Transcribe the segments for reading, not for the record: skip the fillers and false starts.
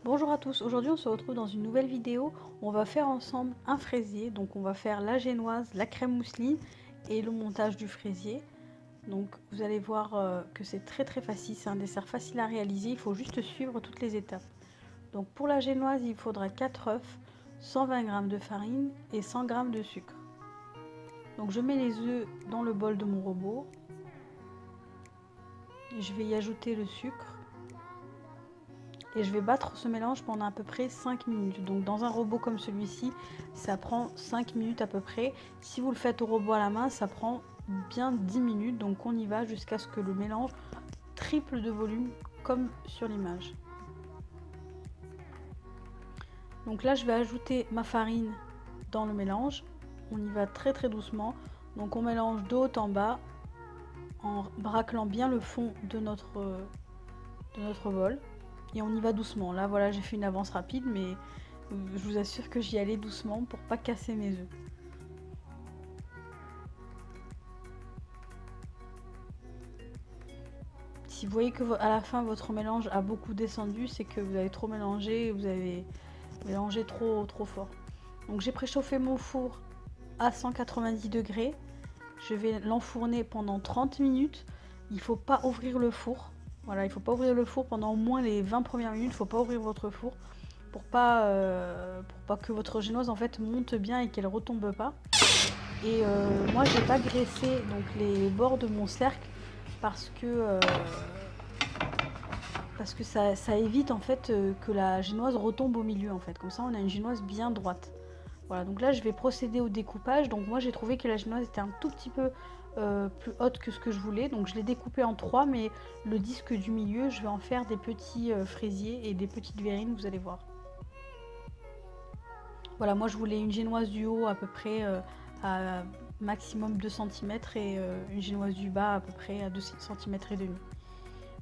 Bonjour à tous, aujourd'hui on se retrouve dans une nouvelle vidéo. On va faire ensemble un fraisier, donc on va faire la génoise, la crème mousseline et le montage du fraisier. Donc vous allez voir que c'est très facile, c'est un dessert facile à réaliser, il faut juste suivre toutes les étapes. Donc pour la génoise il faudra 4 œufs, 120 g de farine et 100 g de sucre. Donc je mets les œufs dans le bol de mon robot, je vais y ajouter le sucre. Et je vais battre ce mélange pendant à peu près 5 minutes. Donc dans un robot comme celui-ci, ça prend 5 minutes à peu près. Si vous le faites au robot à la main, ça prend bien 10 minutes. Donc on y va jusqu'à ce que le mélange triple de volume comme sur l'image. Donc là je vais ajouter ma farine dans le mélange. On y va très doucement. Donc on mélange de haut en bas en raclant bien le fond de notre bol. Et on y va doucement. Là voilà, j'ai fait une avance rapide, mais je vous assure que j'y allais doucement pour pas casser mes œufs. Si vous voyez que à la fin votre mélange a beaucoup descendu, c'est que vous avez trop mélangé, vous avez mélangé trop fort. Donc j'ai préchauffé mon four à 190 degrés. Je vais l'enfourner pendant 30 minutes. Il faut pas ouvrir le four. Voilà, il faut pas ouvrir le four pendant au moins les 20 premières minutes. Il faut pas ouvrir votre four pour pas que votre génoise en fait monte bien et qu'elle retombe pas. Et moi j'ai pas graissé donc les bords de mon cercle parce que ça évite en fait que la génoise retombe au milieu en fait. Comme ça on a une génoise bien droite. Voilà, donc là je vais procéder au découpage. Donc moi j'ai trouvé que la génoise était un tout petit peu plus haute que ce que je voulais. Donc je l'ai découpé en 3, mais le disque du milieu, je vais en faire des petits fraisiers et des petites verrines, vous allez voir. Voilà, moi je voulais une génoise du haut à peu près à maximum 2 cm et une génoise du bas à peu près à 2 cm et demi.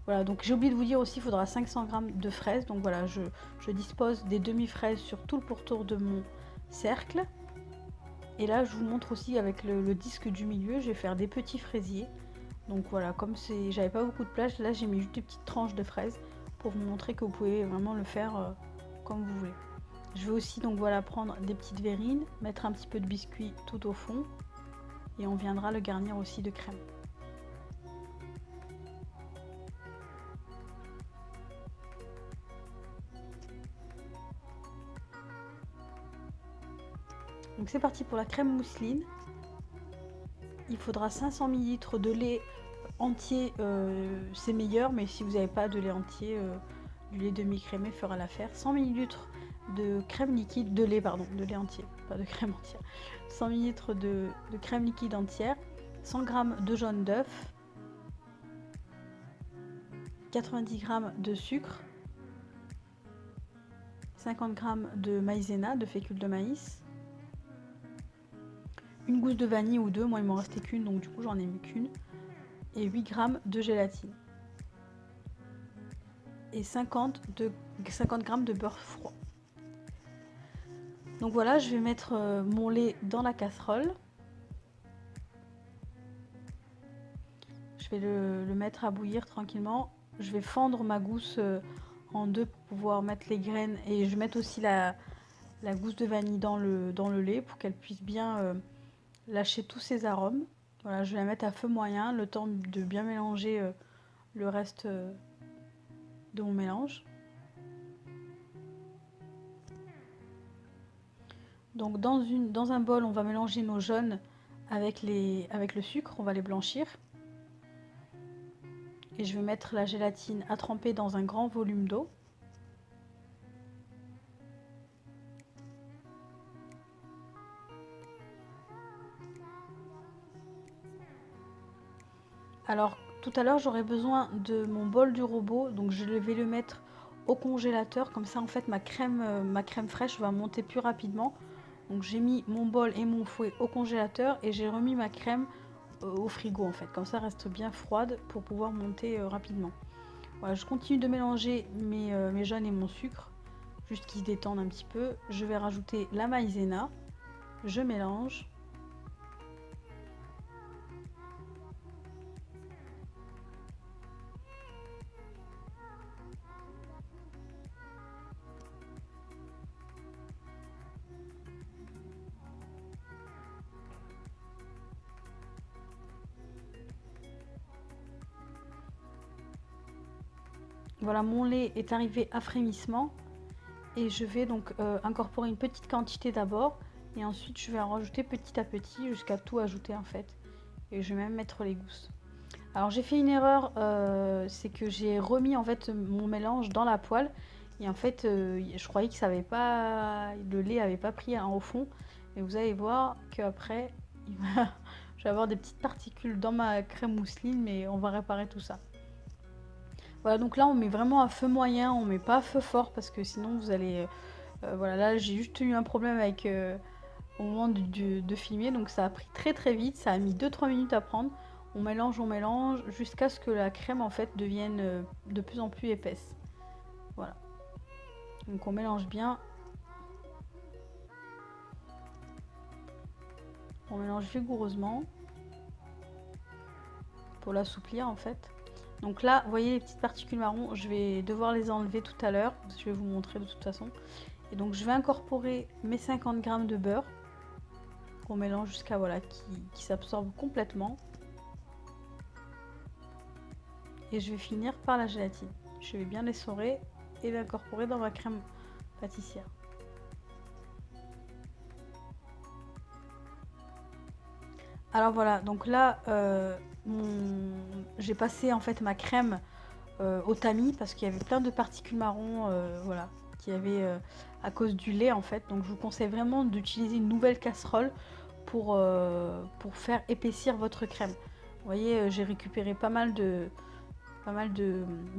Voilà, donc j'ai oublié de vous dire aussi, il faudra 500 g de fraises. Donc voilà, je dispose des demi-fraises sur tout le pourtour de mon cercle. Et là, je vous montre aussi avec le disque du milieu, je vais faire des petits fraisiers. Donc voilà, comme j'avais pas beaucoup de place, là j'ai mis juste des petites tranches de fraises pour vous montrer que vous pouvez vraiment le faire comme vous voulez. Je vais aussi donc voilà prendre des petites verrines, mettre un petit peu de biscuit tout au fond et on viendra le garnir aussi de crème. Donc c'est parti pour la crème mousseline. Il faudra 500 ml de lait entier, c'est meilleur, mais si vous n'avez pas de lait entier, du lait demi-crémé fera l'affaire. 100 ml de crème liquide, de lait entier, pas de crème entière. 100 ml de crème liquide entière, 100 g de jaune d'œuf, 90 g de sucre, 50 g de maïzena, de fécule de maïs, une gousse de vanille ou deux, moi il m'en restait qu'une donc du coup j'en ai mis qu'une, et 8 g de gélatine et 50 g de beurre froid. Donc voilà, je vais mettre mon lait dans la casserole. Je vais le mettre à bouillir tranquillement. Je vais fendre ma gousse en deux pour pouvoir mettre les graines et je vais mettre aussi la gousse de vanille dans le lait pour qu'elle puisse bien lâcher tous ses arômes. Voilà, je vais la mettre à feu moyen, le temps de bien mélanger le reste de mon mélange. Donc dans un bol, on va mélanger nos jaunes avec le sucre, on va les blanchir. Et je vais mettre la gélatine à tremper dans un grand volume d'eau. Alors tout à l'heure j'aurai besoin de mon bol du robot, donc je vais le mettre au congélateur, comme ça en fait ma crème fraîche va monter plus rapidement. Donc j'ai mis mon bol et mon fouet au congélateur et j'ai remis ma crème au frigo en fait, comme ça elle reste bien froide pour pouvoir monter rapidement. Voilà, je continue de mélanger mes jaunes et mon sucre, juste qu'ils se détendent un petit peu. Je vais rajouter la maïzena, je mélange. Voilà, mon lait est arrivé à frémissement. Et je vais donc incorporer une petite quantité d'abord. Et ensuite, je vais en rajouter petit à petit jusqu'à tout ajouter en fait. Et je vais même mettre les gousses. Alors j'ai fait une erreur, c'est que j'ai remis en fait mon mélange dans la poêle. Et en fait, je croyais que ça avait pas, le lait avait pas pris au fond. Et vous allez voir qu'après, je vais avoir des petites particules dans ma crème mousseline, mais on va réparer tout ça. Voilà, donc là on met vraiment à feu moyen, on met pas à feu fort parce que sinon vous allez... voilà, là j'ai juste eu un problème avec au moment de filmer, donc ça a pris très très vite, ça a mis 2-3 minutes à prendre. On mélange jusqu'à ce que la crème en fait devienne de plus en plus épaisse. Voilà. Donc on mélange bien. On mélange vigoureusement pour l'assouplir en fait. Donc là, vous voyez les petites particules marron, je vais devoir les enlever tout à l'heure. Je vais vous montrer de toute façon. Et donc je vais incorporer mes 50 g de beurre qu'on mélange jusqu'à voilà, qui s'absorbe complètement. Et je vais finir par la gélatine. Je vais bien l'essorer et l'incorporer dans ma crème pâtissière. Alors voilà, donc là, j'ai passé en fait ma crème au tamis parce qu'il y avait plein de particules marron, voilà, qu'il y avait à cause du lait en fait. Donc je vous conseille vraiment d'utiliser une nouvelle casserole pour faire épaissir votre crème. Vous voyez, j'ai récupéré pas mal de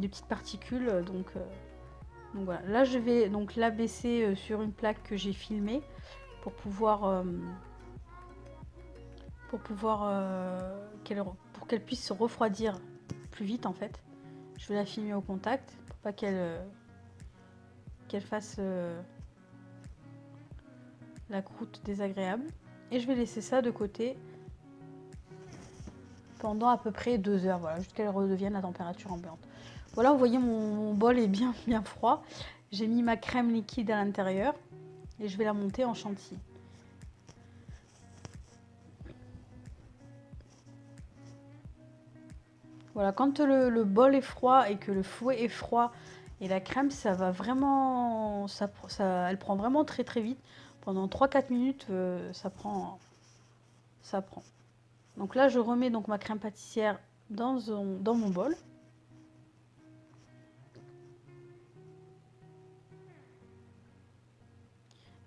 petites particules, donc voilà. Là je vais donc l'abaisser sur une plaque que j'ai filmée pour pouvoir qu'elle puisse se refroidir plus vite en fait. Je vais la filmer au contact pour pas qu'elle fasse la croûte désagréable. Et je vais laisser ça de côté pendant à peu près 2 heures, voilà, jusqu'à qu'elle redevienne à température ambiante. Voilà, vous voyez mon bol est bien froid. J'ai mis ma crème liquide à l'intérieur et je vais la monter en chantilly. Voilà, quand le bol est froid et que le fouet est froid et la crème, ça va vraiment, elle prend vraiment très très vite. Pendant 3-4 minutes, ça prend. Donc là, je remets donc ma crème pâtissière dans mon bol.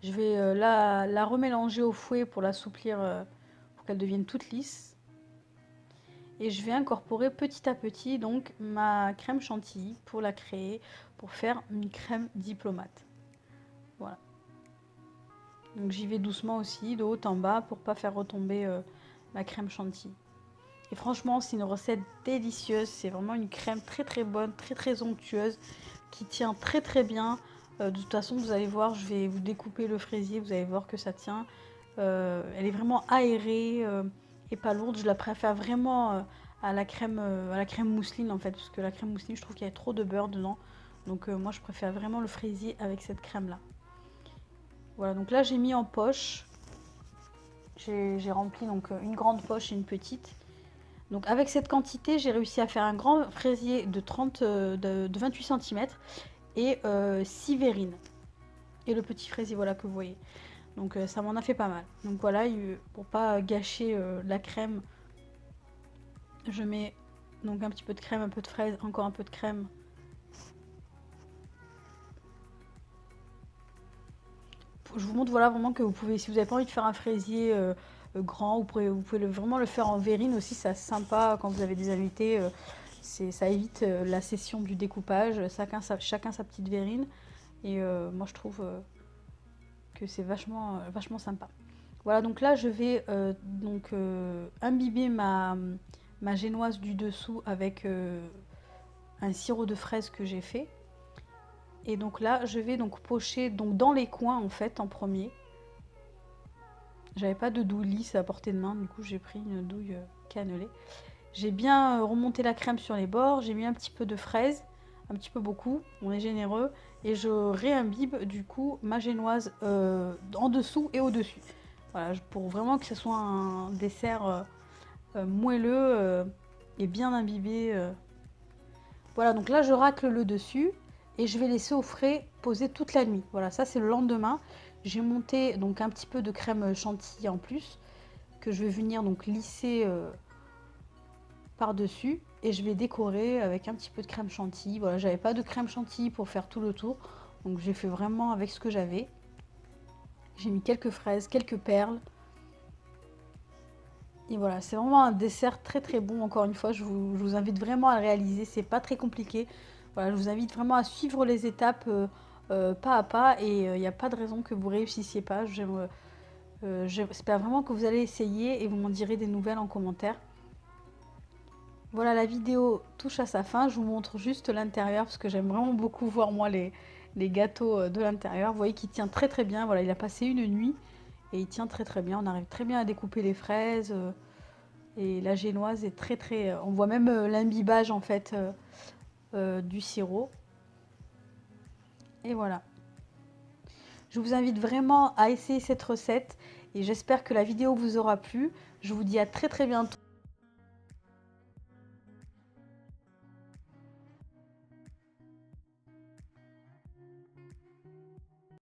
Je vais la remélanger au fouet pour l'assouplir, pour qu'elle devienne toute lisse. Et je vais incorporer petit à petit donc ma crème chantilly pour la créer, pour faire une crème diplomate. Voilà. Donc j'y vais doucement aussi, de haut en bas, pour pas faire retomber ma crème chantilly. Et franchement, c'est une recette délicieuse. C'est vraiment une crème très très bonne, très très onctueuse, qui tient très très bien. De toute façon, vous allez voir, je vais vous découper le fraisier, vous allez voir que ça tient. Elle est vraiment aérée et pas lourde. Je la préfère vraiment à la crème mousseline en fait, parce que la crème mousseline, je trouve qu'il y a trop de beurre dedans. Donc moi, je préfère vraiment le fraisier avec cette crème là. Voilà, donc là j'ai mis en poche. J'ai rempli donc une grande poche et une petite. Donc avec cette quantité, j'ai réussi à faire un grand fraisier de 28 cm et 6 verrines. Et le petit fraisier voilà que vous voyez. Donc ça m'en a fait pas mal. Donc voilà, pour pas gâcher la crème, je mets donc un petit peu de crème, un peu de fraise, encore un peu de crème. Je vous montre voilà vraiment que vous pouvez, si vous n'avez pas envie de faire un fraisier grand, vous pouvez vraiment le faire en verrine aussi, c'est sympa quand vous avez des invités. Ça évite la session du découpage, chacun sa petite verrine. Et moi je trouve que c'est vachement sympa. Voilà, donc là je vais imbiber ma génoise du dessous avec un sirop de fraise que j'ai fait. Et donc là je vais donc pocher donc dans les coins en fait en premier. J'avais pas de douille lisse à portée de main, du coup j'ai pris une douille cannelée. J'ai bien remonté la crème sur les bords, j'ai mis un petit peu de fraise, un petit peu beaucoup, on est généreux, et je réimbibe du coup ma génoise en dessous et au-dessus. Voilà, pour vraiment que ce soit un dessert moelleux et bien imbibé Voilà, donc là je racle le dessus et je vais laisser au frais poser toute la nuit. Voilà, ça c'est le lendemain. J'ai monté donc un petit peu de crème chantilly en plus que je vais venir donc lisser par-dessus et je vais décorer avec un petit peu de crème chantilly. Voilà, j'avais pas de crème chantilly pour faire tout le tour, donc j'ai fait vraiment avec ce que j'avais. J'ai mis quelques fraises, quelques perles. Et voilà, c'est vraiment un dessert très très bon. Encore une fois, je vous invite vraiment à le réaliser. C'est pas très compliqué. Voilà, je vous invite vraiment à suivre les étapes pas à pas. Et il n'y a pas de raison que vous réussissiez pas. J'espère vraiment que vous allez essayer et vous m'en direz des nouvelles en commentaire. Voilà, la vidéo touche à sa fin. Je vous montre juste l'intérieur parce que j'aime vraiment beaucoup voir moi les gâteaux de l'intérieur. Vous voyez qu'il tient très très bien. Voilà, il a passé une nuit et il tient très très bien. On arrive très bien à découper les fraises. Et la génoise est très très... On voit même l'imbibage en fait du sirop. Et voilà. Je vous invite vraiment à essayer cette recette. Et j'espère que la vidéo vous aura plu. Je vous dis à très très bientôt.